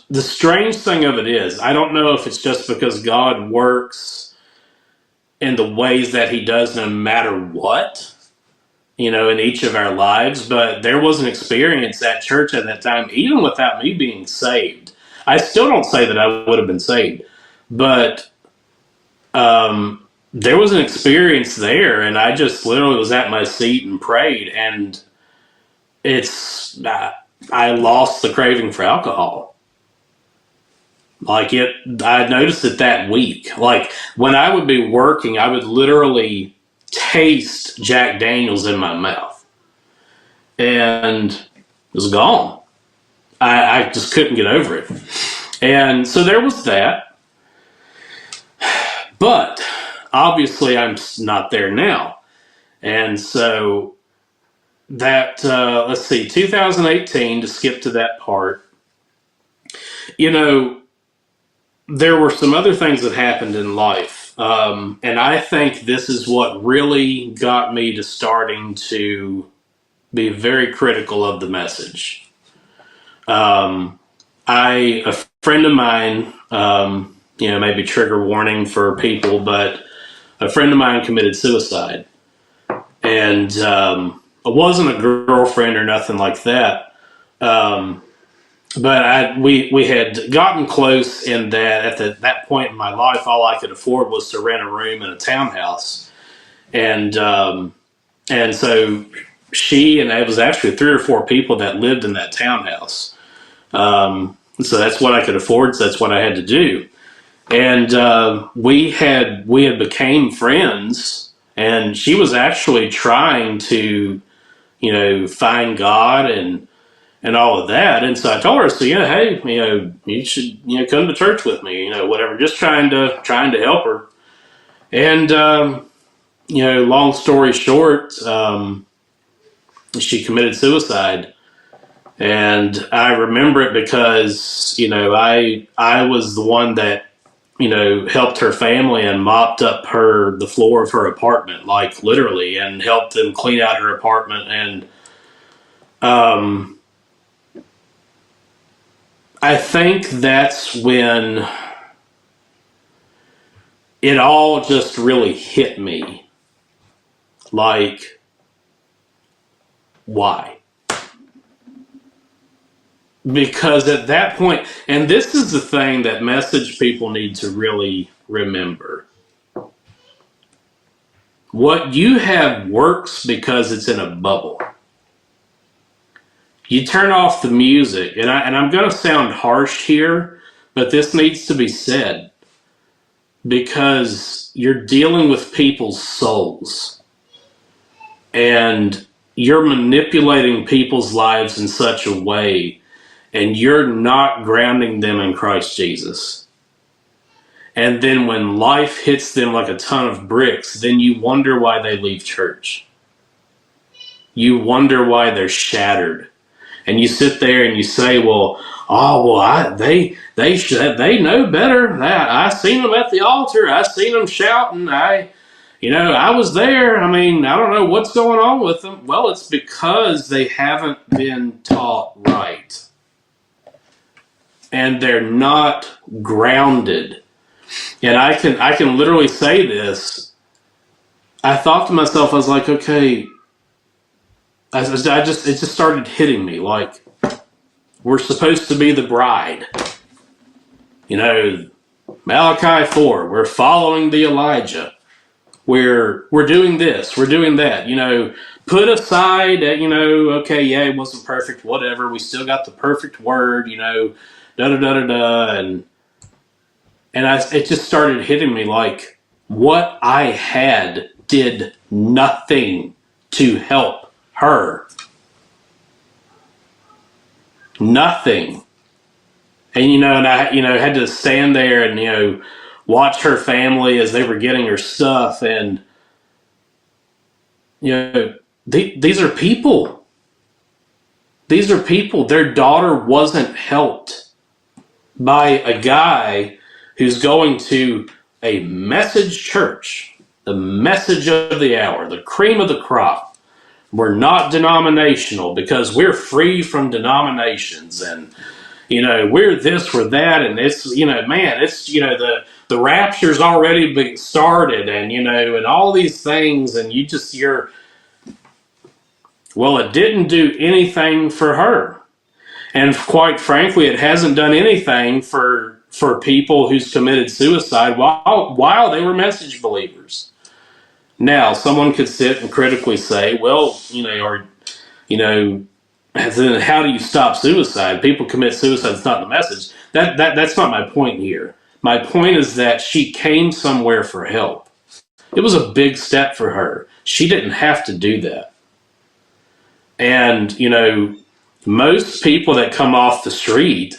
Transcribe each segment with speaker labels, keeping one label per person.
Speaker 1: the strange thing of it is, I don't know if it's just because God works in the ways that he does no matter what, in each of our lives, but there was an experience at church at that time, even without me being saved. I still don't say that I would have been saved, but there was an experience there, and I just literally was at my seat and prayed, and I lost the craving for alcohol. I noticed it that week. Like, when I would be working, I would literally taste Jack Daniels in my mouth, and it was gone. I just couldn't get over it. And so there was that. But obviously I'm not there now. And so that, let's see, 2018, to skip to that part, there were some other things that happened in life. And I think this is what really got me to starting to be very critical of the message. A friend of mine, maybe trigger warning for people, but a friend of mine committed suicide. And it wasn't a girlfriend or nothing like that. But we had gotten close in that at that point in my life, all I could afford was to rent a room in a townhouse. And so she, and it was actually 3 or 4 people that lived in that townhouse. So that's what I could afford. So that's what I had to do. And we had became friends, and she was actually trying to, find God and all of that. And so I told her, hey, you should, come to church with me, whatever, just trying to help her. And, long story short, she committed suicide. And I remember it because, I was the one that, helped her family and mopped up the floor of her apartment, like literally, and helped them clean out her apartment. And I think that's when it all just really hit me. Like, why? Because at that point, and this is the thing that message people need to really remember. What you have works because it's in a bubble. You turn off the music, and I'm going to sound harsh here, but this needs to be said, because you're dealing with people's souls, and you're manipulating people's lives in such a way, and you're not grounding them in Christ Jesus. And then when life hits them like a ton of bricks, then you wonder why they leave church. You wonder why they're shattered. And you sit there and you say, they know better. I seen them at the altar. I seen them shouting. I was there. I don't know what's going on with them. Well, it's because they haven't been taught right. And they're not grounded. And I can literally say this. I thought to myself, I was like, okay, it just started hitting me, like, we're supposed to be the bride. Malachi 4, we're following the Elijah. We're doing this, we're doing that, put aside that, okay, yeah, it wasn't perfect, whatever, we still got the perfect word, and it just started hitting me like what I had did nothing to help her. Nothing. And, I, had to stand there and, watch her family as they were getting her stuff. And, these are people. These are people. Their daughter wasn't helped by a guy who's going to a message church, the message of the hour, the cream of the crop. We're not denominational because we're free from denominations, and we're this, we're that, and it's, man, it's, the rapture's already been started, and, and all these things, and well, it didn't do anything for her. And quite frankly, it hasn't done anything for people who's committed suicide while they were Message believers. Now, someone could sit and critically say, well, then how do you stop suicide? People commit suicide. It's not the Message. That's not my point here. My point is that she came somewhere for help. It was a big step for her. She didn't have to do that. And, most people that come off the street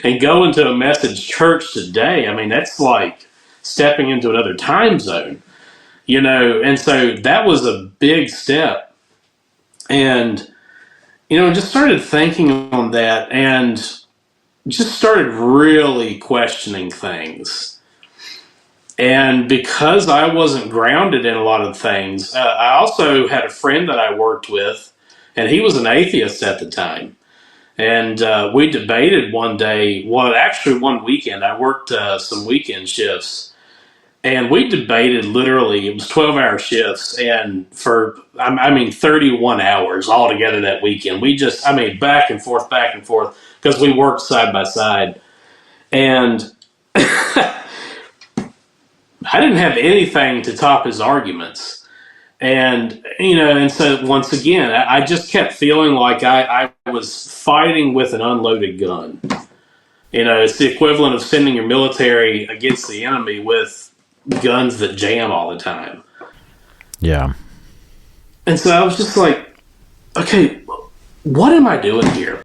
Speaker 1: and go into a Message church today, I mean, that's like stepping into another time zone, and so that was a big step. And, just started thinking on that and just started really questioning things. And because I wasn't grounded in a lot of things, I also had a friend that I worked with, and he was an atheist at the time. And we debated one day, well, actually one weekend. I worked some weekend shifts, and we debated literally, it was 12-hour shifts, and for, 31 hours altogether that weekend. We just, back and forth, because we worked side by side. And I didn't have anything to top his arguments. And, and so once again, I just kept feeling like I was fighting with an unloaded gun. It's the equivalent of sending your military against the enemy with guns that jam all the time.
Speaker 2: Yeah.
Speaker 1: And so I was just like, okay, what am I doing here?